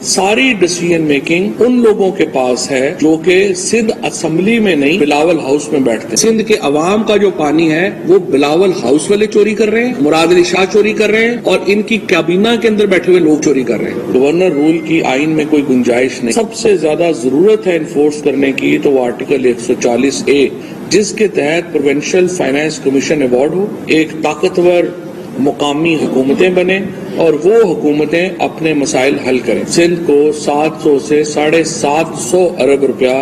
ساری decision making in لوگوں کے پاس ہے جو کہ سندھ اسمبلی میں نہیں بلاول ہاؤس میں بیٹھتے ہیں. سندھ کے عوام کا جو پانی ہے وہ بلاول ہاؤس والے چوری کر رہے ہیں, مراد علی شاہ چوری کر رہے ہیں, اور ان کی کابینہ کے اندر بیٹھے ہوئے لوگ چوری کر رہے ہیں. گورنر رول کی آئین میں کوئی گنجائش نہیں. سب سے زیادہ ضرورت ہے انفورس کرنے کی تو وہ آرٹیکل 140A, جس کے تحت پروونشل فائنانس کمیشن ایوارڈ ہو, ایک طاقتور مقامی حکومتیں بنے اور وہ حکومتیں اپنے مسائل حل کریں. سندھ کو 700 سے 750 ارب روپیہ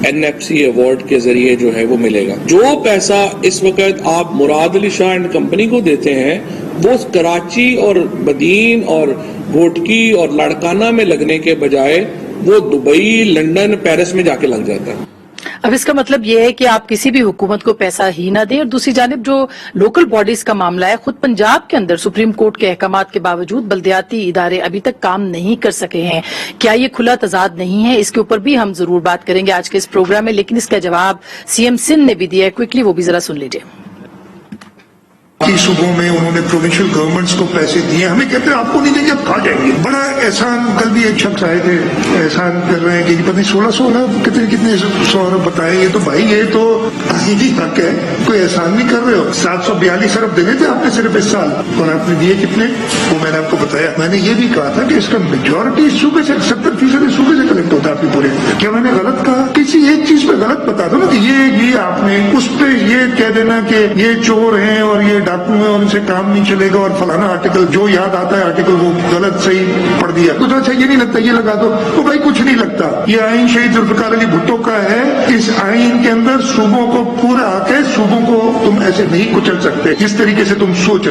NFC ایوارڈ کے ذریعے جو ہے وہ ملے گا. جو پیسہ اس وقت آپ مراد علی شاہ اینڈ کمپنی کو دیتے ہیں وہ کراچی اور بدین اور گھوٹکی اور لاڑکانہ میں لگنے کے بجائے وہ دبئی, لنڈن, پیرس میں جا کے لگ جاتا ہے. اب اس کا مطلب یہ ہے کہ آپ کسی بھی حکومت کو پیسہ ہی نہ دیں, اور دوسری جانب جو لوکل باڈیز کا معاملہ ہے, خود پنجاب کے اندر سپریم کورٹ کے احکامات کے باوجود بلدیاتی ادارے ابھی تک کام نہیں کر سکے ہیں. کیا یہ کھلا تضاد نہیں ہے؟ اس کے اوپر بھی ہم ضرور بات کریں گے آج کے اس پروگرام میں, لیکن اس کا جواب CM سندھ نے بھی دیا ہے. کوئکلی وہ بھی ذرا سن لیجیے. صوبوں میں انہوں نے پروونشل گورنمنٹس کو پیسے دیے, ہمیں کہتے ہیں آپ کو نہیں دیں گے, اب کھا جائیں گے. بڑا احسان, کل بھی ایک شخص آئے تھے احسان کر رہے ہیں کہ پتہ نہیں 1600 ارب کتنے 100 ارب بتائیں. یہ تو بھائی یہ تو ہی حق ہے, کوئی احسان نہیں کر رہے ہو. 742 ارب دینے تھے آپ نے صرف اس سال, اور آپ نے دیے کتنے وہ میں نے آپ کو بتایا. میں نے یہ بھی کہا تھا کہ اس کا میجورٹی صوبے سے 70% صوبے سے کلیکٹ ہوتا ہے. آپ کے پورے کیا میں نے غلط کہا؟ کسی ایک چیز پہ غلط بتا دو نا کہ یہ آپ نے اس پہ یہ کہہ دینا کہ یہ چور ہیں اور یہ ڈاکو ہیں اور ان سے کام نہیں چلے گا, اور فلانا آرٹیکل جو یاد آتا ہے آرٹیکل وہ غلط صحیح پڑھ دیا. کچھ اچھا یہ نہیں لگتا, یہ لگا دو. تو بھائی کچھ نہیں لگتا. یہ آئین شہید ذوالفقار علی بھٹو کا ہے. اس آئین کے اندر صوبوں کو پورا آ کے صوبوں کو تم ایسے نہیں کچل سکتے جس طریقے سے تم سوچ.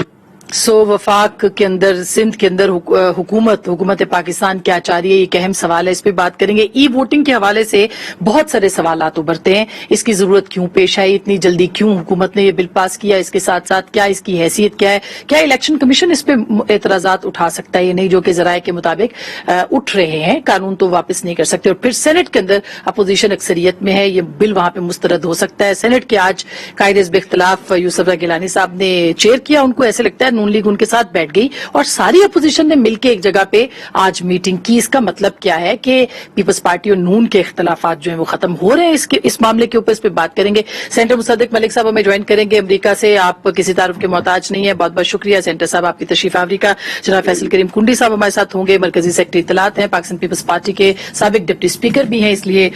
وفاق کے اندر, سندھ کے اندر حکومت پاکستان کیا چاہ رہی ہے, یہ ایک اہم سوال ہے. اس پہ بات کریں گے. ای ووٹنگ کے حوالے سے بہت سارے سوالات ابھرتے ہیں. اس کی ضرورت کیوں پیش آئی, اتنی جلدی کیوں حکومت نے یہ بل پاس کیا, اس کے ساتھ ساتھ کیا اس کی حیثیت کیا ہے, کیا الیکشن کمیشن اس پہ اعتراضات اٹھا سکتا ہے یا نہیں, جو کہ ذرائع کے مطابق اٹھ رہے ہیں. قانون تو واپس نہیں کر سکتے. اور پھر سینٹ کے اندر اپوزیشن اکثریت میں ہے, یہ بل وہاں پہ مسترد ہو سکتا ہے. سینٹ کے آج قائد حزب اختلاف یوسف رضا گیلانی صاحب نے چیئر کیا. ان کو ایسے لگتا ہے نون لیگ ان کے ساتھ بیٹھ گئی اور ساری اپوزیشن نے مل کے ایک جگہ پہ آج میٹنگ کی. اس کا مطلب کیا ہے کہ پیپلز پارٹی اور نون کے اختلافات جو ہیں وہ ختم ہو رہے ہیں. اس معاملے کے اوپر اس پہ بات کریں گے. سینٹر مصدق ملک صاحب ہمیں جوائن کریں گے امریکہ سے. آپ کسی تعارف کے محتاج نہیں ہے. بہت بہت شکریہ سینٹر صاحب آپ کی تشریف آوری کا. جناب فیصل کریم کنڈی صاحب ہمارے ساتھ ہوں گے, مرکزی سیکرٹری اطلاعات ہیں, پاکستان پیپلز پارٹی کے سابق ڈپٹی اسپیکر بھی ہیں, اس لیے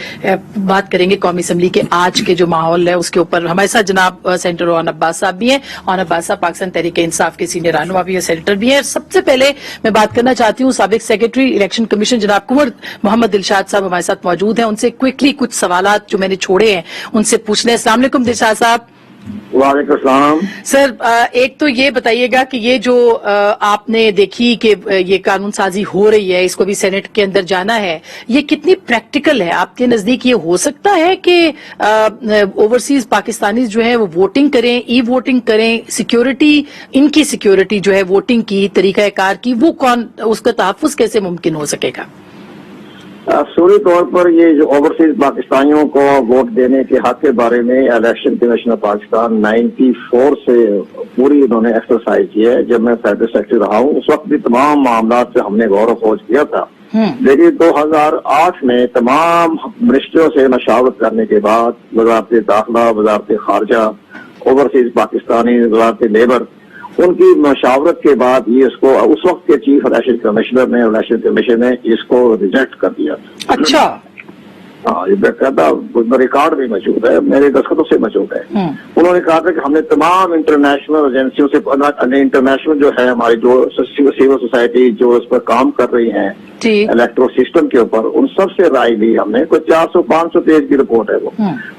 بات کریں گے قومی اسمبلی کے آج کے جو ماحول ہے اس کے اوپر. ہمارے ساتھ جناب سینٹر اون عباس صاحب بھی ہیں. اون عباس صاحب پاکستان تحریک انصاف کے سینئر رہنما بھی ہیں, سینیٹر بھی ہیں. سب سے پہلے میں بات کرنا چاہتی ہوں سابق سیکرٹری الیکشن کمیشن جناب کنور محمد دلشاد صاحب ہمارے ساتھ موجود ہیں. ان سے کوئکلی کچھ سوالات جو میں نے چھوڑے ہیں ان سے پوچھنے. السلام علیکم دلشاد صاحب. وعلیکم السلام. سر ایک تو یہ بتائیے گا کہ یہ جو آپ نے دیکھی کہ یہ قانون سازی ہو رہی ہے, اس کو بھی سینٹ کے اندر جانا ہے, یہ کتنی پریکٹیکل ہے آپ کے نزدیک؟ یہ ہو سکتا ہے کہ اوورسیز پاکستانی جو ہے وہ ووٹنگ کریں, ای ووٹنگ کریں, سیکیورٹی ان کی سیکیورٹی جو ہے ووٹنگ کی طریقہ کار کی وہ اس کا تحفظ کیسے ممکن ہو سکے گا؟ فوری طور پر یہ جو اوورسیز پاکستانیوں کو ووٹ دینے کے حق کے بارے میں الیکشن کمیشن آف پاکستان 94 سے پوری انہوں نے ایکسرسائز کی ہے. جب میں فیڈرل سیکرٹری رہا ہوں اس وقت بھی تمام معاملات سے ہم نے غور و خوض کیا تھا, لیکن 2008 میں تمام منسٹروں سے مشاورت کرنے کے بعد وزارت داخلہ, وزارت خارجہ, اوورسیز پاکستانی, وزارت لیبر, ان کی مشاورت کے بعد یہ اس کو اس وقت کے چیف الیکشن کمشنر نے الیکشن کمیشن نے اس کو ریجیکٹ کر دیا. اچھا. ہاں, یہ باقاعدہ ریکارڈ بھی موجود ہے, میرے دستخطوں سے موجود ہے. انہوں نے کہا تھا کہ ہم نے تمام انٹرنیشنل ایجنسیوں سے, انٹرنیشنل جو ہے ہماری جو سول سوسائٹی جو اس پر کام کر رہی ہیں الیکٹرل سسٹم کے اوپر, ان سب سے رائے لی ہم نے. کوئی 400-500 پیج کی رپورٹ ہے وہ.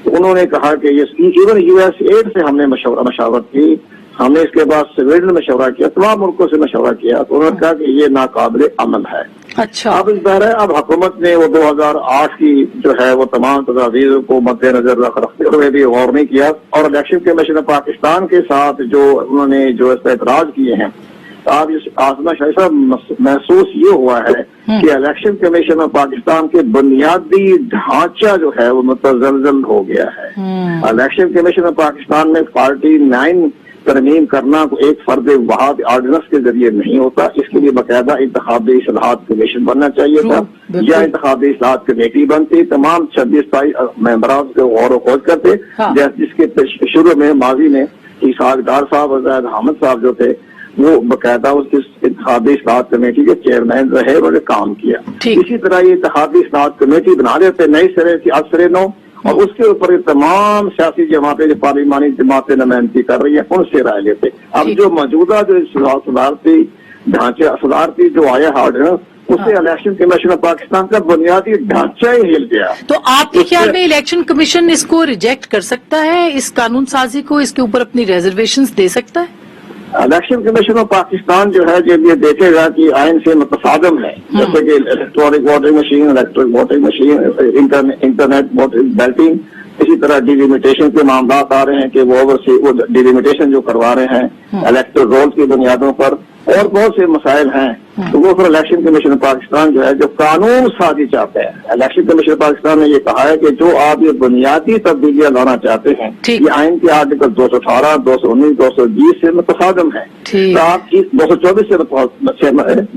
تو انہوں نے کہا کہ ایون US8 سے ہم نے مشاورت کی, ہم نے اس کے بعد سویڈن میں مشورہ کیا, تمام ملکوں سے مشورہ کیا, تو انہوں نے کہا کہ یہ ناقابل عمل ہے. اچھا. اب اس بار ہے, اب حکومت نے وہ 2008 کی جو ہے وہ تمام تجاویز کو مد نظر رکھتے ہوئے بھی غور نہیں کیا, اور الیکشن کمیشن آف پاکستان کے ساتھ جو انہوں نے جو اس پہ اعتراض کیے ہیں, آج آسما ایسا محسوس یہ ہوا ہے کہ الیکشن کمیشن آف پاکستان کے بنیادی ڈھانچہ جو ہے وہ متزلزل ہو گیا ہے. الیکشن کمیشن آف پاکستان میں 49 ترمیم کرنا ایک فرد واحد آرڈیننس کے ذریعے نہیں ہوتا، اس کے لیے باقاعدہ انتخابی اصلاحات کمیشن بننا چاہیے تھا، یا انتخابی اصلاحات کمیٹی بنتی، تمام 26-27 ممبران کو غور و خوض کرتے، جس کے شروع میں ماضی میں اسحاق ڈار صاحب اور زید حامد صاحب جو تھے وہ باقاعدہ اس انتخابی اصلاحات کمیٹی کے چیئرمین رہے اور کام کیا. اسی طرح یہ انتخابی اصلاحات کمیٹی بنا دیتے نئے سرے سے، ازسرے نو، اور اس کے اوپر تمام سیاسی جماعتیں جو پارلیمانی جماعتیں نمائندگی کر رہی ہیں ان سے رائے لیتے. اب جو موجودہ جو صدارتی ڈھانچے صدارتی جو آیا آرڈیننس، اس سے الیکشن کمیشن آف پاکستان کا بنیادی ڈھانچہ ہی ہل گیا. تو آپ کے خیال میں الیکشن کمیشن اس کو ریجیکٹ کر سکتا ہے، اس قانون سازی کو، اس کے اوپر اپنی ریزرویشنز دے سکتا ہے؟ الیکشن کمیشن آف پاکستان جو ہے جب یہ دیکھے گا کہ آئین سے متصادم ہے، جیسے کہ electronic voting machine, electric voting machine, internet voting belting, اسی طرح ڈیلیمیٹیشن کے معاملات آ رہے ہیں کہ وہ ڈیلیمیٹیشن جو کروا رہے ہیں الیکٹرل رول کی بنیادوں پر، اور بہت سے مسائل ہیں، تو وہ پھر الیکشن کمیشن پاکستان جو ہے جو قانون سازی چاہتے ہیں. الیکشن کمیشن پاکستان نے یہ کہا ہے کہ جو آپ یہ بنیادی تبدیلیاں لانا چاہتے ہیں یہ آئین کے آرٹیکل 218، 219، 220 سے متصادم ہے، تو آپ 224 سے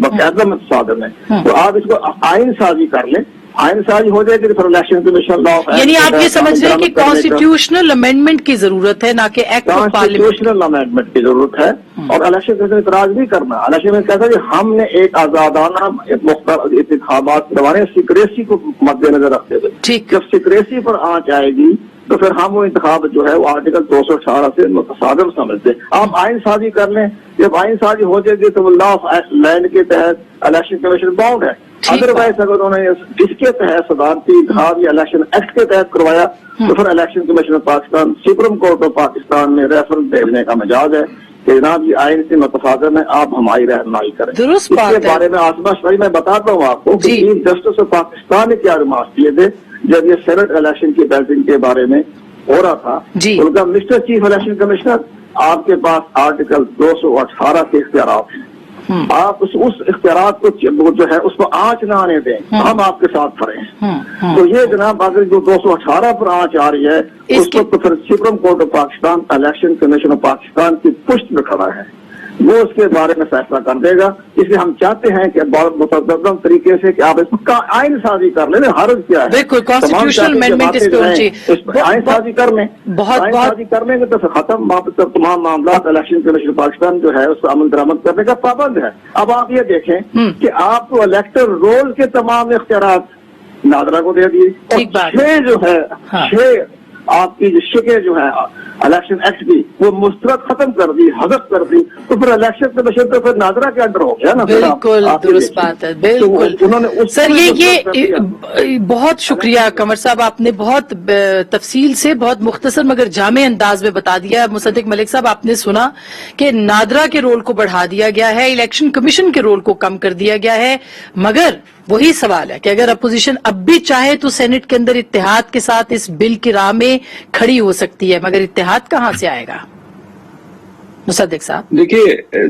باقاعدہ متصادم ہے، تو آپ اس کو آئین سازی کر لیں. آئین سازی ہو جائے گی تو پھر الیکشن کمیشن لا، یعنی آپ یہ سمجھ رہے ہیں کہ کانسٹیٹیوشنل امینڈمنٹ کی ضرورت ہے، نہ کہ act of parliament. Constitutional amendment کی ضرورت ہے، اور الیکشن کمیشن اعتراض نہیں کرنا. الیکشن کمیشن کہتا ہے کہ ہم نے ایک آزادانہ مختلف انتخابات کروانے، سیکریسی کو مد نظر رکھتے ہوئے. جب سیکریسی پر آنچ آئے گی تو پھر ہم وہ انتخاب جو ہے وہ آرٹیکل 218 سے متصادم سمجھتے. آپ آئین سازی کر لیں، جب آئین سازی ہو جائے گی تو وہ لا آف لینڈ کے تحت الیکشن کمیشن باؤنڈ ہے. ادروائز اگر انہوں نے اس کے تحت صدارتی انتخاب یا الیکشن ایکٹ کے تحت کروایا تو پھر election commission of Pakistan supreme court of Pakistan میں ریفرنس بھیجنے کا مجاز ہے کہ جناب یہ آئین سے متصادم ہے، آپ ہماری رہنمائی کریں. اس کے بارے میں آصمہ شریف میں بتاتا ہوں آپ کو کہ چیف جسٹس آف پاکستان نے کیا ریمارکس کیے تھے جب یہ سینٹ الیکشن کی بیلٹنگ کے بارے میں ہو رہا تھا. ان کا مسٹر چیف الیکشن کمشنر، آپ کے پاس آرٹیکل 218 کے اختیارات ہیں، آپ اس اختیارات کو جو ہے اس کو آنچ نہ آنے دیں، ہم آپ کے ساتھ کھڑے ہیں. تو یہ جناب اگر جو 218 پر آنچ آ رہی ہے اس کو تو پھر supreme court of Pakistan election commission of Pakistan کی پشت میں کھڑا ہے، وہ اس کے بارے میں فیصلہ کر دے گا. اس لیے ہم چاہتے ہیں کہ بہت متدم طریقے سے کہ آپ اس کا آئین سازی کر لیں. حرج کیا ہے؟ بالکل کانسٹیٹیوشنل امینڈمنٹ اس پہ آئین سازی کر لیں. آئین سازی کر لیں گے تو ختم تمام معاملات. الیکشن کمیشن پاکستان جو ہے اس کو عمل درآمد کرنے کا پابند ہے. اب آپ یہ دیکھیں کہ آپ کو الیکٹر رول کے تمام اختیارات نادرا کو دے دیے، اور 6 جو ہے 6 آپ کی جو شکیں جو ہے الیکشن ایکٹ کی وہ مسترد ختم کر دی، حذف کر دی، تو پھر الیکشن کمیشن تو پھر نادرا کے انڈر ہو گیا نا. بالکل درست بات ہے. بالکل سر، یہ بہت شکریہ قمر صاحب، آپ نے بہت تفصیل سے بہت مختصر مگر جامع انداز میں بتا دیا. مصدق ملک صاحب، آپ نے سنا کہ نادرا کے رول کو بڑھا دیا گیا ہے، الیکشن کمیشن کے رول کو کم کر دیا گیا ہے، مگر وہی سوال ہے کہ اگر اپوزیشن اب بھی چاہے تو سینٹ کے اندر اتحاد کے ساتھ اس بل کی راہ میں کھڑی ہو سکتی ہے، مگر اتحاد کہاں سے آئے گا؟ مصدق صاحب دیکھیے،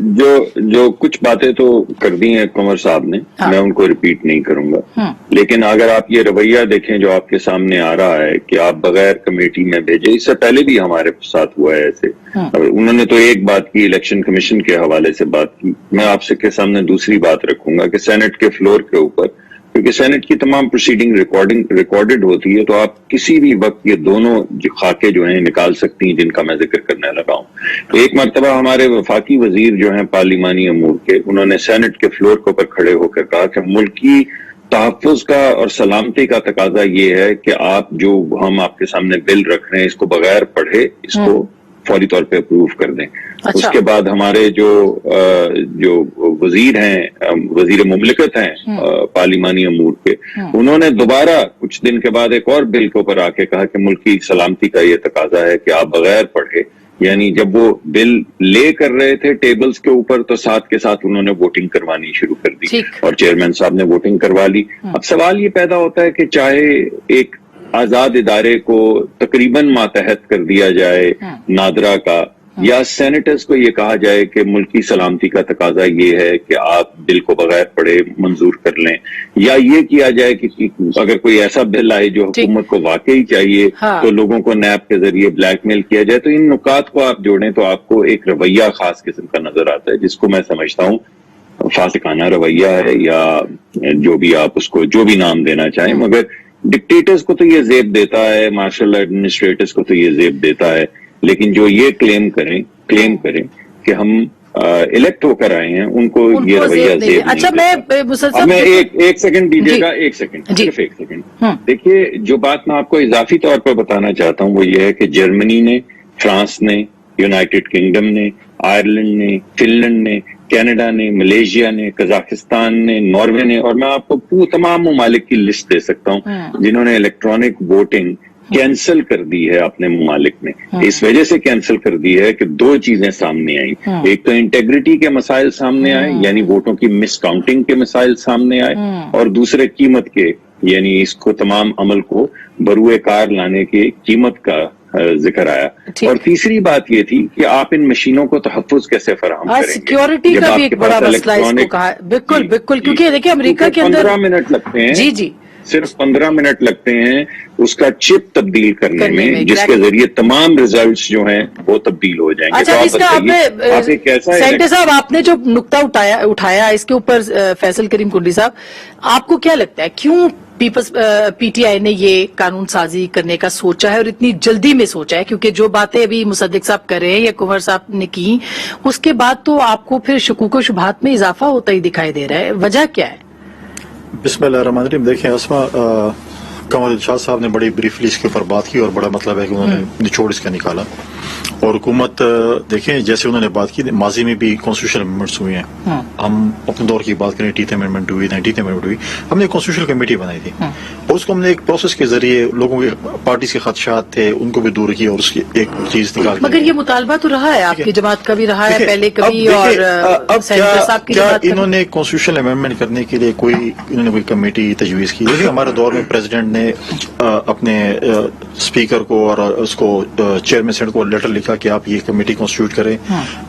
جو کچھ باتیں تو کر دی ہیں قمر صاحب نے، میں ان کو ریپیٹ نہیں کروں گا، لیکن اگر آپ یہ رویہ دیکھیں جو آپ کے سامنے آ رہا ہے کہ آپ بغیر کمیٹی میں بھیجے، اس سے پہلے بھی ہمارے ساتھ ہوا ہے ایسے. انہوں نے تو ایک بات کی الیکشن کمیشن کے حوالے سے بات کی، میں آپ کے سامنے دوسری بات رکھوں گا کہ سینٹ کے فلور کے اوپر، کیونکہ سینٹ کی تمام پروسیڈنگ ریکارڈڈ ہوتی ہے، تو آپ کسی بھی وقت یہ دونوں خاکے جو ہیں نکال سکتی ہیں جن کا میں ذکر کرنے لگا ہوں. تو ایک مرتبہ ہمارے وفاقی وزیر جو ہیں پارلیمانی امور کے، انہوں نے سینٹ کے فلور کے اوپر کھڑے ہو کر کہا کہ ملکی تحفظ کا اور سلامتی کا تقاضا یہ ہے کہ آپ جو ہم آپ کے سامنے بل رکھ رہے ہیں اس کو بغیر پڑھے اس کو فوری طور پہ اپروو کر دیں. اس کے بعد ہمارے جو وزیر ہیں، وزیر مملکت ہیں پارلیمانی امور کے، انہوں نے دوبارہ کچھ دن کے بعد ایک اور بل کے اوپر آ کے کہا کہ ملکی سلامتی کا یہ تقاضا ہے کہ آپ بغیر پڑھے، یعنی جب وہ بل لے کر رہے تھے ٹیبلز کے اوپر تو ساتھ کے ساتھ انہوں نے ووٹنگ کروانی شروع کر دی اور چیئرمین صاحب نے ووٹنگ کروا لی. اب سوال یہ پیدا ہوتا ہے کہ چاہے ایک آزاد ادارے کو تقریباً ماتحت کر دیا جائے نادرا کا، یا سینیٹرز کو یہ کہا جائے کہ ملکی سلامتی کا تقاضا یہ ہے کہ آپ بل کو بغیر پڑھے منظور کر لیں، یا یہ کیا جائے کہ اگر کوئی ایسا بل آئے جو حکومت کو واقعی چاہیے تو لوگوں کو نیب کے ذریعے بلیک میل کیا جائے. تو ان نکات کو آپ جوڑیں تو آپ کو ایک رویہ خاص قسم کا نظر آتا ہے، جس کو میں سمجھتا ہوں فاسقانہ رویہ ہے، یا جو بھی آپ اس کو جو بھی نام دینا چاہیں. مگر ڈکٹیٹرز کو تو یہ زیب دیتا ہے، مارشل ایڈمنسٹریٹرز کو تو یہ زیب دیتا ہے، لیکن جو یہ کلیم کریں کہ ہم الیکٹ ہو کر آئے ہیں، ان کو یہ رویہ زیب نہیں. اچھا میں ایک سیکنڈ دیجیے گا، ایک سیکنڈ، صرف ایک سیکنڈ. دیکھیے جو بات میں آپ کو اضافی طور پر بتانا چاہتا ہوں وہ یہ ہے کہ جرمنی نے، فرانس نے، یونائٹڈ کنگڈم نے، آئرلینڈ نے، فن لینڈ نے، کینیڈا نے، ملیشیا نے، قزاقستان نے، ناروے نے، اور میں آپ کو تمام ممالک کی لسٹ دے سکتا ہوں جنہوں نے الیکٹرانک ووٹنگ کینسل کر دی ہے اپنے ممالک میں. اس وجہ سے کینسل کر دی ہے کہ دو چیزیں سامنے آئیں. ایک تو انٹیگریٹی کے مسائل سامنے آئے، یعنی ووٹوں کی مس کاؤنٹنگ کے مسائل سامنے آئے، اور دوسرے قیمت کے، یعنی اس کو تمام عمل کو بروئے کار لانے کی قیمت کا ذکر آیا. اور تیسری بات یہ تھی کہ آپ ان مشینوں کو تحفظ کیسے فراہم کریں گے. سیکیورٹی کا بھی ایک بڑا مسئلہ اس کو کہا. بالکل بالکل، کیونکہ دیکھیں امریکہ کے اندر 15 منٹ لگتے ہیں. جی صرف 15 منٹ لگتے ہیں اس کا چپ تبدیل کرنے میں، جس کے ذریعے تمام ریزلٹس جو ہیں وہ تبدیل ہو جائیں گے. اچھا، اس کا سینٹر صاحب آپ نے جو نقطہ اٹھایا اس کے اوپر، فیصل کریم کنڈی صاحب، آپ کو کیا لگتا ہے کیوں پی ٹی آئی نے یہ قانون سازی کرنے کا سوچا ہے اور اتنی جلدی میں سوچا ہے؟ کیونکہ جو باتیں ابھی مصدق صاحب کر رہے ہیں یا کنور صاحب نے کی، اس کے بعد تو آپ کو پھر شکوک و شبہات میں اضافہ ہوتا ہی دکھائی دے رہا ہے. وجہ کیا ہے؟ بسم اللہ الرحمن الرحیم. دیکھیں اسما، کنور شاہ صاحب نے بڑی بریفلی اس کے اوپر بات کی، اور بڑا مطلب ہے کہ انہوں نے نچوڑ اس کا نکالا. اور حکومت دیکھیں جیسے انہوں نے بات کی، ماضی میں بھی کانسٹیٹیوشن امینڈمنٹس ہوئے ہیں. ہم اپنے دور کی بات کریں، 18th امینڈمنٹ ہوئی، 19th امینڈمنٹ ہوئی. ہم نے کانسٹیٹیوشن کمیٹی بنائی تھی، اور اس کو ہم نے ایک پروسیس کے ذریعے لوگوں کے پارٹیز کے خدشات تھے ان کو بھی دور کیا، اور اس کی ایک چیز نکال. مگر یہ مطالبہ تو رہا ہے آپ کی جماعت کا بھی رہا ہے پہلے کبھی، اور سینٹر صاحب کی جماعت کا. انہوں نے کانسٹیٹیوشن امینڈمنٹ کرنے کے لیے انہوں نے کوئی کمیٹی تجویز کی. دیکھیے ہمارے دور میں پریزیڈنٹ نے اپنے اسپیکر کو اور اس کو چیئرمین سینٹ کو لیٹر لکھا کہ آپ یہ کمیٹی کانسٹیٹیوٹ کریں.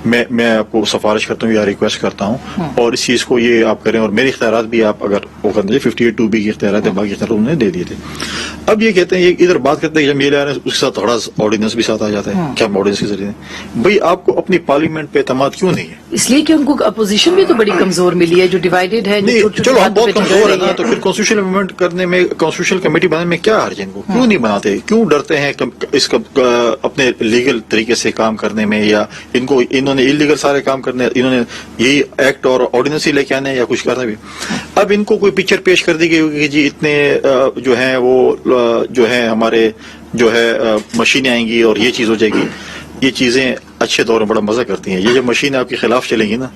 میں آپ کو سفارش کرتا ہوں یا ریکویسٹ کرتا ہوں، اور اس چیز کو یہ آپ کریں، اور میرے اختیارات بھی آپ اگر وہ کر دیں. 58(2)B کے اختیارات ہیں، باقی اختیارات انہوں نے دے دیے تھے. اب یہ کہتے ہیں ادھر بات کرتے ہیں جب یہ لے آ رہے ہیں اس کے ساتھ تھوڑا آرڈیننس بھی ساتھ آ جاتا ہے. کیا آرڈیننس کے ذریعے بھائی آپ کو اپنی پارلیمنٹ پہ اعتماد کیوں نہیں ہے؟ اس لیے کہ ان کو اپوزیشن بھی تو بڑی کمزور ملی ہے، جو ڈیوائیڈڈ ہے. چلو ہم بہت کمزور ہے نا، تو پھر کانسٹیٹیوشن امینڈمنٹ کرنے میں، کانسٹیٹیوشن کمیٹی بنانے میں کیا حرج ہے؟ ان کو کیوں نہیں بناتے؟ کیوں ڈرتے ہیں اس کا اپنے لیگل طریقے سے کام کرنے میں، یا انہوں نے انلیگل سارے کام کرنے، انہوں نے یہی ایکٹ اور آرڈیننس ہی لے کے آنے یا کچھ کرنا بھی. اب ان کو کوئی پکچر پیش کر دی گئی ہوگی کہ جی اتنے جو ہیں وہ جو ہیں ہمارے جو ہے مشینیں آئیں گی اور یہ چیز ہو جائے گی. یہ چیزیں اچھے دور میں بڑا مزہ کرتی ہیں. یہ جب مشینیں آپ کے خلاف چلیں گی نا،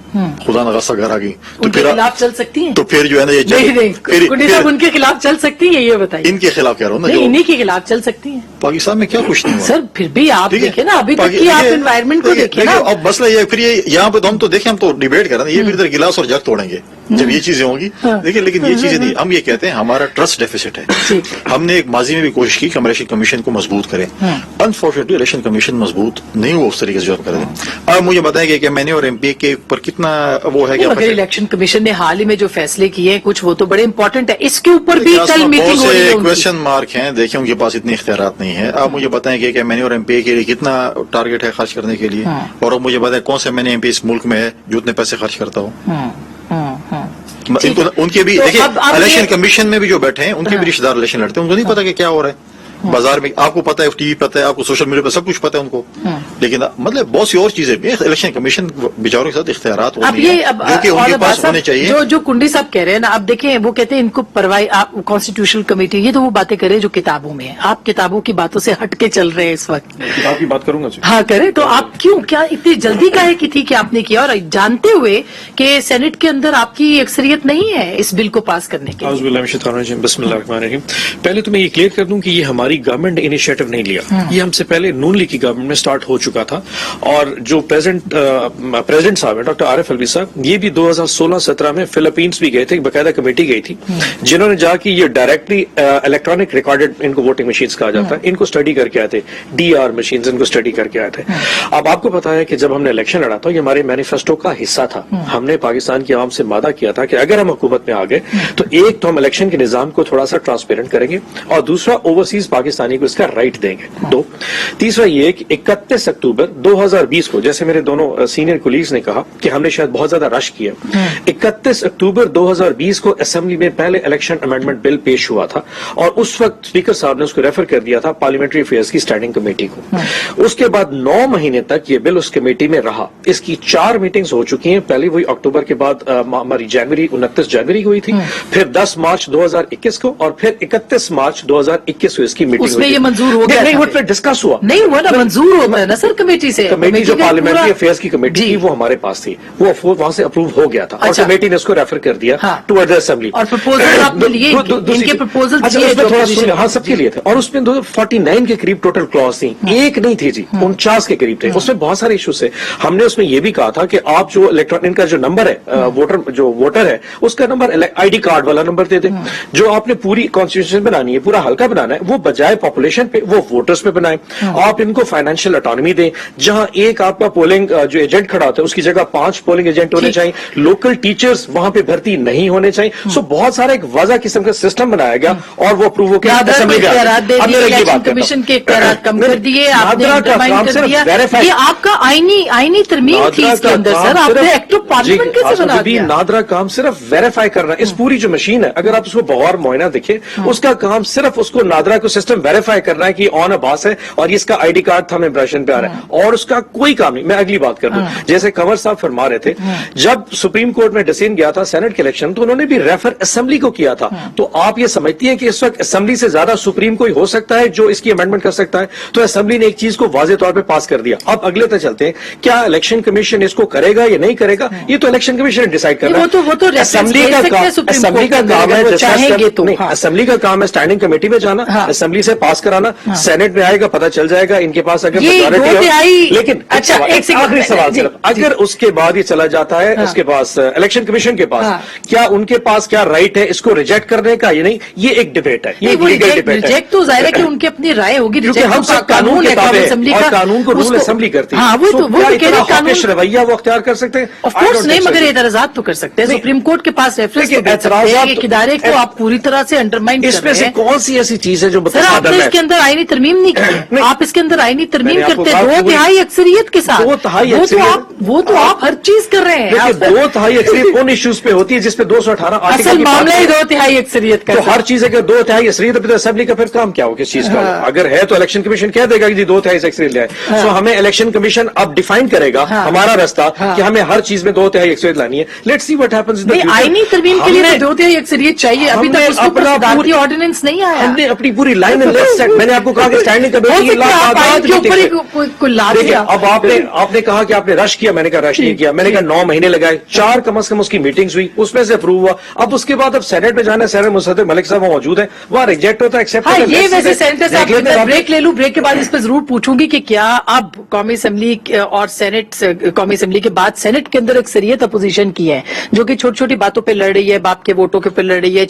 خدا نخواستہ گھر آ گئی تو پھر خلاف چل سکتی ہیں، تو پھر جو ہے نا یہ ان کے خلاف چل سکتی ہیں. یہ بتائیے ان کے خلاف کہہ رہا ہوں نا، انہیں کے خلاف چل سکتی ہیں. پاکستان میں کیا کچھ نہیں ہوا سر. پھر بھی آپ دیکھیں نا، ابھی تک کی آپ انوائرمنٹ کو دیکھیں نا. اب مسئلہ یہ پھر یہاں پہ تو ہم تو دیکھیں، ہم تو ڈیبیٹ کر رہے ہیں، یہ پھر ادھر گلاس اور جگ توڑیں گے جب یہ چیزیں ہوں گی. دیکھیں لیکن یہ چیزیں نہیں، ہم یہ کہتے ہیں ہمارا ٹرسٹ ڈیفیسٹ ہے. ہم نے ایک ماضی میں بھی کوشش کی کہ ہم الیکشن کمیشن کو مضبوط کریں. انفارچونیٹلی الیکشن کمیشن مضبوط نہیں ہوا اس طریقے سے جو ہم کر رہے ہیں. آپ مجھے بتائیں گے کہ میں نے اور ایم پی کے اوپر کتنا وہ ہے کہ اگر الیکشن کمیشن نے حال ہی میں جو فیصلے کیے ہیں کچھ وہ تو بڑے امپورٹنٹ ہے، اس کے اوپر بھی کل میٹنگ ہو رہی ہے. کوشچن مارک ہیں، دیکھیں ان کے پاس اتنے اختیارات نہیں ہیں. آپ مجھے بتائیں گے کہ میں نے اور ایم پی کے لیے کتنا ٹارگیٹ ہے خرچ کرنے کے لیے، اور اب مجھے بتائیں کون سے میں نے ایم پی اس ملک میں ہے جو اتنے پیسے خرچ کرتا ہوں. ان کے بھی دیکھیں الیکشن کمیشن میں بھی جو بیٹھے ہیں ان کے بھی رشتہ دار الیکشن لڑتے ہیں، ان کو نہیں پتا کہ کیا ہو رہا ہے بازار میں. آپ کو پتا ہے، ٹی وی پتا ہے، آپ کو سوشل میڈیا پہ سب کچھ پتا ہے ان کو، لیکن مطلب بہت سی اور چیزیں بھی الیکشن کمیشن بیچاروں کے ساتھ اختیارات ہوتے ہیں جو کہ ان کے پاس ہونے چاہیے. جو کنڈی صاحب کہہ رہے ہیں نا، اب دیکھیں وہ کہتے ہیں ان کو کانسٹیٹیوشنل کمیٹی، یہ تو وہ باتیں کرے جو کتابوں میں ہیں. آپ کتابوں کی باتوں سے ہٹ کے چل رہے ہیں اس وقت. کتاب کی بات کروں گا ہاں کریں. تو آپ کیوں، کیا اتنی جلدی کاہے کی تھی کہ آپ نے کیا، اور جانتے ہوئے کہ سینٹ کے اندر آپ کی اکثریت نہیں ہے اس بل کو پاس کرنے کے؟ بسم اللہ الرحمن الرحیم. پہلے تو میں یہ کلیئر کر دوں کہ یہ ہماری ہماری گورنمنٹ نے انیشیٹو نہیں لیا. یہ ہم سے پہلے نون لیگ کی گورنمنٹ میں سٹارٹ ہو چکا تھا, اور جو پریزیڈنٹ صاحب ہیں ڈاکٹر عارف الوی صاحب, یہ بھی 2016-17 میں فلپینس بھی گئے تھے, باقاعدہ کمیٹی گئی تھی جنہوں نے جا کے یہ ڈائریکٹلی الیکٹرانک ریکارڈڈ ان کو ووٹنگ مشینز کہا جاتا ہے, ان کو اسٹڈی کر کے آئے تھے, ڈی آر مشینز ان کو اسٹڈی کر کے آئے تھے. اب آپ کو پتا ہے کہ جب ہم نے الیکشن لڑا تھا, یہ ہمارے مینیفیسٹو کا حصہ تھا, ہم نے پاکستان کی عوام سے وعدہ کیا تھا کہ اگر ہم حکومت میں آ گئے تو ایک تو ہم الیکشن کے نظام کو تھوڑا سا ٹرانسپیرنٹ کریں گے, اور دوسرا اوورسیز پاکستانی کو اس کا رائٹ دیں گے. دو, تیسرا یہ کہ 31 اکتوبر 2020 کو, جیسے میرے دونوں سینئر کولیگز نے کہا کہ ہم نے شاید بہت زیادہ رش کیا, 31 اکتوبر 2020 کو اسمبلی میں پہلے الیکشن امینڈمنٹ بل پیش ہوا تھا, اور اس وقت اسپیکر صاحب نے اس کو ریفر کر دیا تھا پارلیمنٹری افیئرز کی اسٹینڈنگ کمیٹی کو. اس کے بعد 9 مہینے تک یہ بل اس کمیٹی میں رہا. اس کی 4 میٹنگز ہو چکی ہیں, پہلی وہی اکتوبر کے بعد ہماری 29 جنوری کو ہوئی تھی, پھر 10 مارچ 2021 کو, اور پھر 31 مارچ 2021 کو اس کی میٹنگ اس میں یہ منظور ہو گیا, نہیں وہ پھر ڈسکس ہوا, نہیں ہوا نا, منظور ہوتا ہے نا سر کمیٹی سے. کمیٹی جو پارلیمنٹری افیئرز کی کمیٹی تھی وہ ہمارے پاس تھی, وہ وہاں سے اپروو ہو گیا تھا, اور کمیٹی نے اس کو ریفر کر دیا ٹو ادر اسمبلی. اور پرپوزل آپ نے لیے, ان کے پرپوزل ہاں سب کے لیے تھے, اور اس میں 49 کے قریب ٹوٹل کلاس تھی, ایک نہیں تھی جی, 49 کے قریب تھے. اس میں بہت سارے ایشوز تھے. ہم نے اس میں یہ بھی کہا تھا کہ آپ جو الیکٹرانک کا جو نمبر ہے, ووٹر ہے, اس کا نمبر آئی ڈی کارڈ والا نمبر دے دیں. جو آپ نے پوری کانسٹیٹیوشن بنانی ہے, پورا حلقہ بنانا ہے, وہ بجائے پاپولیشن پہ وہ ووٹرز پہ بنائیں. آپ ان کو فائنینشیل اٹانومی دیں, جہاں ایک آپ کا پولنگ جو ایجنٹ کھڑا ہوتا ہے اس کی جگہ 5 پولنگ ایجنٹ ہونے چاہیے. لوکل ٹیچرز وہاں پہ بھرتی نہیں ہونے چاہیے. سو بہت سارا ایک واضح قسم کا سسٹم بنایا گیا, اور وہ اپروو ہو کے کمیشن کے اختیارات کم کر دیے, یہ آپ کا آئینی ترمیم تھی اس کے اندر سر, آپ نے ایکٹ آف پارلیمنٹ کیسے بنا دیا؟ نادرا کام صرف ویریفائی کرنا, اس پوری جو مشین ہے اگر آپ اس کو بغور معائنہ دیکھیں, اس کا کام صرف اس کو نادرا کو سسٹم ویریفائی کرنا ہے کہ آن اباس ہے, اور اس کا آئی ڈی کارڈ تھا ہمیں امپریشن پہ آ رہا ہے, اور اس کا کوئی کام نہیں. میں اگلی بات کر دوں, جیسے کنور صاحب فرما رہے تھے, جب سپریم کورٹ میں ڈسین گیا تھا سینٹ کے الیکشن, تو انہوں نے بھی ریفر اسمبلی کو کیا تھا. تو آپ یہ سمجھتی ہیں کہ اس وقت اسمبلی سے زیادہ سپریم کوئی ہو سکتا ہے جو اس کی امینڈمنٹ کر سکتا ہے؟ تو اسمبلی نے ایک چیز کو واضح طور پہ پاس کر دیا. اب اگلے تک چلتے ہیں, کیا الیکشن کمیشن اس کو کرے گا یا نہیں کرے گا, یہ تو الیکشن کمیشن ڈیسائیڈ کرنا ہے. وہ تو اسمبلی کا کام ہے, اسمبلی کا کام ہے اسٹینڈنگ کمیٹی میں جانا, اسمبلی سے پاس کرانا, سینٹ میں آئے گا, پتا چل جائے گا ان کے پاس اگر میجورٹی ہے. لیکن آخری سوال صرف, اگر اس کے بعد یہ چلا جاتا ہے اس کے پاس الیکشن کمیشن کے پاس, کیا ان کے پاس کیا رائٹ ہے اس کو ریجیکٹ کرنے کا یا نہیں, یہ ایک ڈبیٹ ہے. ریجیکٹ تو ظاہر ہے کہ ان کی اپنی رائے ہوگی, کیونکہ ہم سب قانون کے تابع ہیں اور قانون کو رول اسمبلی کرتی ہے. رویہ وہ اختیار کر سکتے ہیں, آف کورس نہیں, مگر اعتراضات تو کر سکتے ہیں. سپریم کورٹ کے پاس ریفرنس ایک ادارے کو آپ پوری طرح سے انڈرمائن کر رہے ہیں. اس میں سے کون سی ایسی چیز ہے جو آپ نے اس کے اندر آئینی ترمیم نہیں کی, آپ اس کے اندر آئینی ترمیم کرتے 2/3 اکثریت کے ساتھ, 2/3 وہ تو آپ ہر چیز کر رہے ہیں. 2/3 اکثریت ان ایشوز پہ ہوتی ہے جس پہ 218 اصل معاملہ ہی 2/3 اکثریت کا. تو ہر چیز اگر 2/3 اکثریت ہے تو اسمبلی کا پھر کام کیا ہو کس چیز کا؟ اگر ہے تو الیکشن کمیشن کہہ دے گا کہ 2/3 اکثریت لے آئے. سو ہمیں الیکشن کمیشن اب ڈیفائن کرے گا ہمارا راستہ کہ ہمیں ہر چیز میں 2/3 اکثریت لانی ہے. Let's see what happens. آئینی ترمیم کے لیے 2/3 اکثریت چاہیے, ابھی تک اس پر صدارتی آرڈیننس نہیں آیا. ہم نے اپنی پوری لائن اینڈ لیفٹ سیٹ, میں نے آپ کو کہا کہ اسٹینڈنگ کمیٹی اب آپ نے کہا کہ آپ نے رش کیا, میں نے کہا رش نہیں کیا, میں نے کہا 9 مہینے لگائے, 4 کم از کم اس کی میٹنگز ہوئی, اس میں سے اپروو ہوا. اب اس کے بعد اب سینٹ میں جانا ہے, سینٹ مصدق ملک صاحب موجود ہیں, وہاں ریجیکٹ ہوتا ہے, ایکسپٹ ہوتا ہے. یہ ویسے سینٹر صاحب بریک لے لوں, بریک کے بعد اس پہ ضرور پوچھوں گی کہ کیا اب قومی اسمبلی اور سینٹ, قومی اسمبلی کے بعد سینٹ کے اندر اکثریت اپوزیشن کی ہے جو کہ چھوٹی چھوٹی باتوں پہ لڑ رہی ہے, باپ کے ووٹوں کے اوپر لڑ رہی ہے,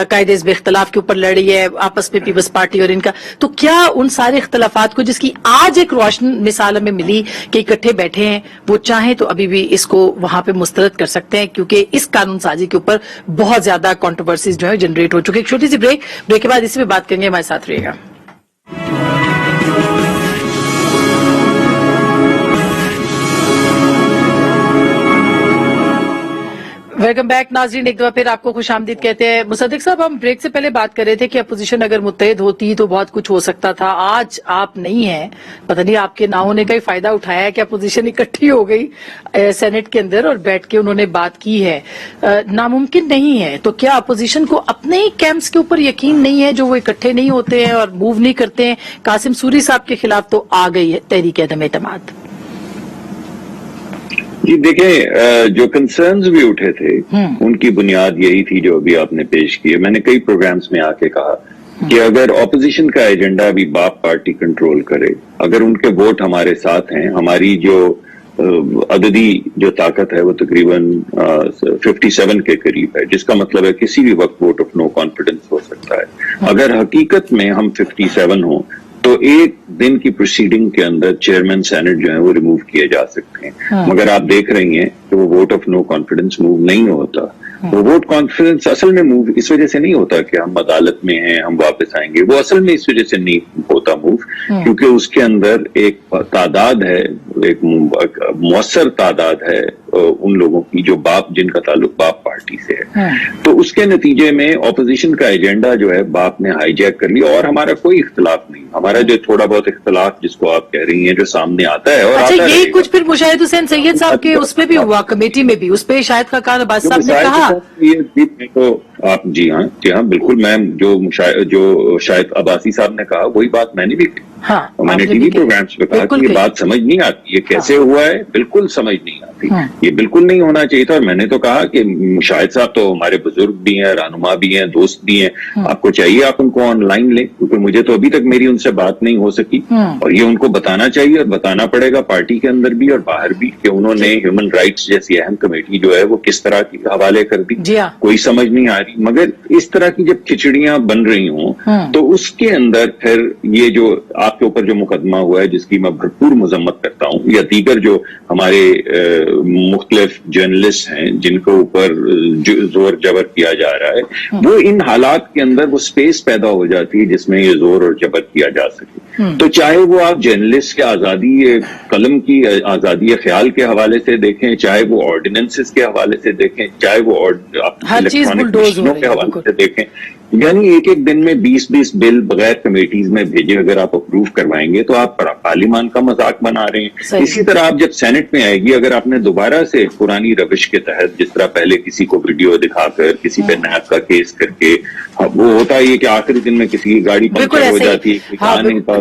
قائد حزب اختلاف کے اوپر لڑ رہی ہے, آپس میں پیپلز پارٹی اور ان کا, تو کیا ان سارے اختلافات کو, جس کی آج ایک روشن مثال ہمیں ملی کہ اکٹھے بیٹھے ہیں, وہ چاہیں تو ابھی بھی اس کو وہاں پہ مسترد کر سکتے ہیں, کیونکہ اس قانون سازی کے اوپر بہت زیادہ کنٹروورسیز جو ہے جنریٹ ہو چکے. ایک چھوٹی سی بریک کے بعد اسی پہ بات کریں گے, ہمارے ساتھ رہیے گا. ویلکم بیک ناظرین, ایک دفعہ پھر آپ کو خوش آمدید کہتے ہیں. مصدق صاحب, ہم بریک سے پہلے بات کر رہے تھے کہ اپوزیشن اگر متحد ہوتی تو بہت کچھ ہو سکتا تھا. آج آپ نہیں ہیں, پتہ نہیں آپ کے نہ ہونے کا ہی فائدہ اٹھایا ہے کہ اپوزیشن اکٹھی ہو گئی سینٹ کے اندر اور بیٹھ کے انہوں نے بات کی ہے. ناممکن نہیں ہے, تو کیا اپوزیشن کو اپنے ہی کیمپس کے اوپر یقین نہیں ہے جو وہ اکٹھے نہیں ہوتے ہیں اور موو نہیں کرتے ہیں؟ قاسم سوری صاحب کے خلاف تو آ گئی ہے تحریک عدم اعتماد. جی دیکھیں, جو کنسرنز بھی اٹھے تھے ان کی بنیاد یہی تھی جو ابھی آپ نے پیش کی ہے. میں نے کئی پروگرامز میں آ کے کہا کہ اگر اپوزیشن کا ایجنڈا بھی باپ پارٹی کنٹرول کرے، اگر ان کے ووٹ ہمارے ساتھ ہیں، ہماری جو عددی جو طاقت ہے وہ تقریباً 57 کے قریب ہے، جس کا مطلب ہے کسی بھی وقت ووٹ آف نو کانفیڈنس ہو سکتا ہے۔ اگر حقیقت میں ہم 57 ہوں تو ایک دن کی پروسیڈنگ کے اندر چیئرمین سینٹ جو ہیں وہ ریموو کیے جا سکتے ہیں، مگر آپ دیکھ رہی ہیں کہ وہ vote of no confidence move نہیں ہوتا۔ وہ ووٹ کانفیڈنس اصل میں موو اس وجہ سے نہیں ہوتا کہ ہم عدالت میں ہیں ہم واپس آئیں گے، وہ اصل میں اس وجہ سے نہیں ہوتا موو کیونکہ اس کے اندر ایک تعداد ہے، ایک مؤثر تعداد ہے ان لوگوں کی جو جن کا تعلق باپ پارٹی سے ہے، تو اس کے نتیجے میں اپوزیشن کا ایجنڈا جو ہے باپ نے ہائی جیک کر لیا، اور ہمارا کوئی اختلاف نہیں، ہمارا جو تھوڑا بہت اختلاف جس کو آپ کہہ رہی ہیں جو سامنے آتا ہے اور اچھا یہی کچھ پھر مشاہد حسین سید صاحب کے اس میں بھی ہوا، کمیٹی میں بھی اس پہ شاہد خاقان عباس صاحب نے کہا تو آپ جی ہاں بالکل میم، جو شاہد عباسی صاحب نے کہا وہی بات میں نے بھی کہی، میں نے ٹی وی پروگرامز پہ کہا کہ یہ بات سمجھ نہیں آتی، یہ کیسے ہوا ہے، بالکل سمجھ نہیں آتی، یہ بالکل نہیں ہونا چاہیے تھا۔ اور میں نے تو کہا کہ شاہد صاحب تو ہمارے بزرگ بھی ہیں، رہنما بھی ہیں، دوست بھی ہیں، آپ کو چاہیے آپ ان کو آن لائن لیں، کیونکہ مجھے تو ابھی تک میری ان سے بات نہیں ہو سکی، اور یہ ان کو بتانا چاہیے اور بتانا پڑے گا پارٹی کے اندر بھی اور باہر بھی کہ انہوں نے ہیومن رائٹس جیسی اہم کمیٹی جو ہے وہ کس طرح کی حوالے کر دی، کوئی سمجھ نہیں آ رہی۔ مگر اس طرح کی جب کھچڑیاں بن رہی ہوں تو اس کے اندر پھر یہ جو آپ کے اوپر جو مقدمہ ہوا ہے جس کی میں بھرپور مذمت کرتا ہوں، یا دیگر جو ہمارے مختلف جرنلسٹ ہیں جن کے اوپر زور جبر کیا جا رہا ہے، وہ ان حالات کے اندر وہ سپیس پیدا ہو جاتی ہے جس میں یہ زور اور جبر کیا جا سکے۔ تو چاہے وہ آپ جرنلسٹ کے آزادی قلم کی آزادی خیال کے حوالے سے دیکھیں، چاہے وہ آرڈیننسز کے حوالے سے دیکھیں، چاہے وہ الیکٹرانک مشینوں کے حوالے سے دیکھیں، یعنی ایک دن میں 20 بل بغیر کمیٹیز میں بھیجے اگر آپ اپروو کروائیں گے تو آپ پارلیمان کا مذاق بنا رہے ہیں۔ اسی طرح آپ جب سینٹ میں آئے گی، اگر آپ نے دوبارہ سے پرانی روش کے تحت جس طرح پہلے کسی کو ویڈیو دکھا کر کسی پہ نیب کا کیس کر کے، وہ ہوتا ہے کہ آخری دن میں کسی کی گاڑی پنکچر ہو جاتی ہے،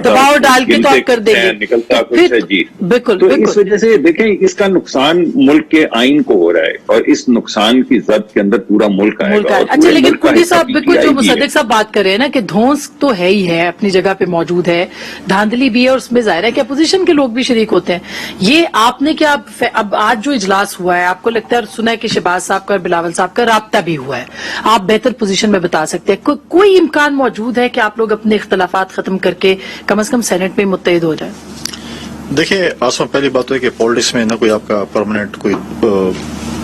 دباؤ ڈال کے تو آپ کر دیں گے، نکلتا کچھ ہے جی، تو اس وجہ سے دیکھیں اس کا نقصان ملک کے آئین کو ہو رہا ہے، اور اس نقصان کی ضد کے اندر پورا ملک آئے گا۔ اچھا لیکن کنڈی صاحب بالکل جو مصدق صاحب بات کر رہے ہیں نا کہ دھونس تو ہے ہی ہے، اپنی جگہ پہ موجود ہے، دھاندلی بھی ہے، اور اس میں ظاہر ہے کہ اپوزیشن کے لوگ بھی شریک ہوتے ہیں۔ یہ آپ نے کیا اب آج جو اجلاس ہوا ہے، آپ کو لگتا ہے سنا ہے کہ شہباز صاحب کا اور بلاول صاحب کا رابطہ بھی ہوا ہے، آپ بہتر پوزیشن میں بتا سکتے ہیں، کوئی امکان موجود ہے کہ آپ لوگ اپنے اختلافات ختم کر کے کم از کم سینٹ میں متحد ہو جائیں؟ دیکھیں آسما، پہلی بات تو ہے کہ پالیٹکس میں نہ کوئی آپ کا پرماننٹ کوئی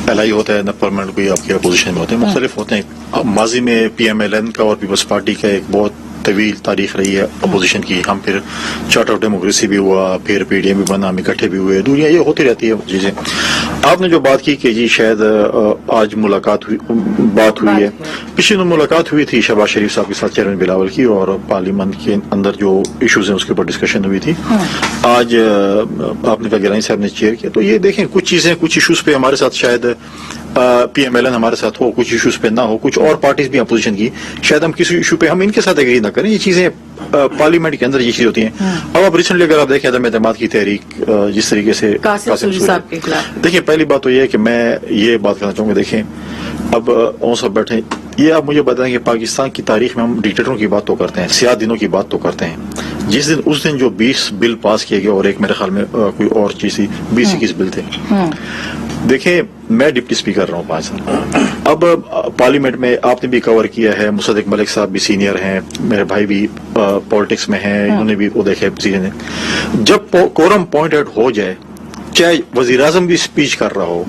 الائی ہوتا ہے، نہ پرماننٹ کوئی آپ کی اپوزیشن میں ہوتے ہیں، مختلف ہوتے ہیں۔ ماضی میں پی ایم ایل این کا اور پیپلز پارٹی کا ایک بہت طویل تاریخ رہی ہے اپوزیشن کی، ہم پھر چارٹر آف ڈیموکریسی بھی ہوا، پھر پی ڈی ایم بھی بنا، ہم اکٹھے بھی ہوئے، دنیا یہ ہوتی رہتی ہے چیزیں۔ آپ نے جو بات کی کہ جی شاید آج بات ہوئی ہے، پچھلے دن ملاقات ہوئی تھی شہباز شریف صاحب کے ساتھ چیئرمین بلاول کی، اور پارلیمنٹ کے اندر جو ایشوز ہیں اس کے اوپر ڈسکشن ہوئی تھی۔ آج آپ نے کہا گیلانی صاحب نے چیئر کیا، تو یہ دیکھیں کچھ چیزیں کچھ ایشوز پہ ہمارے ساتھ شاید پی ایم ایل این ہمارے ساتھ ہو، کچھ ایشوز پہ نہ ہو، کچھ اور پارٹیز بھی اپوزیشن کی شاید ہم کسی ایشو پہ ہم ان کے ساتھ ایگری نہ کریں، یہ چیزیں پارلیمنٹ کے اندر یہ چیزیں ہوتی ہیں۔ اب آپ ریسنٹلی اگر آپ دیکھیں عدم اعتماد کی تحریک جس طریقے سے قاسم سوری صاحب کے خلاف، دیکھیں پہلی بات تو یہ ہے کہ میں یہ بات کرنا چاہوں گا، دیکھیں اب اون صاحب بیٹھے، یہ آپ مجھے بتائیں کہ پاکستان کی تاریخ میں ہم ڈکٹیٹروں کی بات تو کرتے ہیں، سیاہ دنوں کی بات تو کرتے ہیں، اس دن جو 20 بل پاس کیے گئے اور ایک میرے خیال میں کوئی اور چیز تھی، 20-21 بل تھے۔ دیکھیں میں ڈپٹی اسپیکر رہا ہوں 5 سال، اب پارلیمنٹ میں آپ نے بھی کور کیا ہے، مصدق ملک صاحب بھی سینئر ہیں، میرے بھائی بھی پالیٹکس میں ہیں، انہوں نے بھی وہ دیکھا ہے، جب کورم پوائنٹ آؤٹ ہو جائے، چاہے وزیر اعظم بھی اسپیچ کر رہا ہو،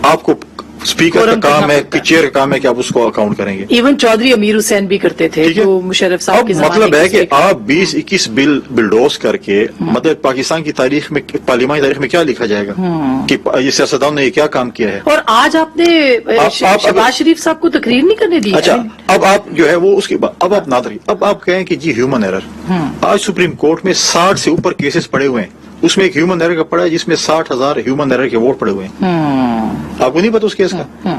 آپ کو اسپیکر کا کام ہے کہ چیئر کا کام ہے کہ آپ اس کو اکاؤنٹ کریں گے۔ ایون چودھری امیر حسین بھی کرتے تھے جو مشرف صاحب کے زمانے مطلب ہے کہ آپ 20-21 بلڈوز کر کے، مطلب پاکستان کی تاریخ میں، پارلیمانی تاریخ میں کیا لکھا جائے گا کہ یہ سیاستدانوں نے یہ کیا کام کیا ہے۔ اور آج آپ نے شہباز شریف صاحب کو تقریر نہیں کرنے دی۔ اچھا اب آپ جو ہے وہ اس کے بعد اب آپ ناظرین، اب آپ کہیں کہ جی ہیومن ایرر، آج سپریم کورٹ میں 60 سے اوپر کیسز پڑے ہوئے ہیں، اس میں ایک ہیومن ایرر کا پڑا ہے جس میں 60,000 ہیومن ایرر کے ووٹ پڑے ہوئے ہیں، آپ کو نہیں پتا اس کیس کا؟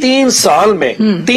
3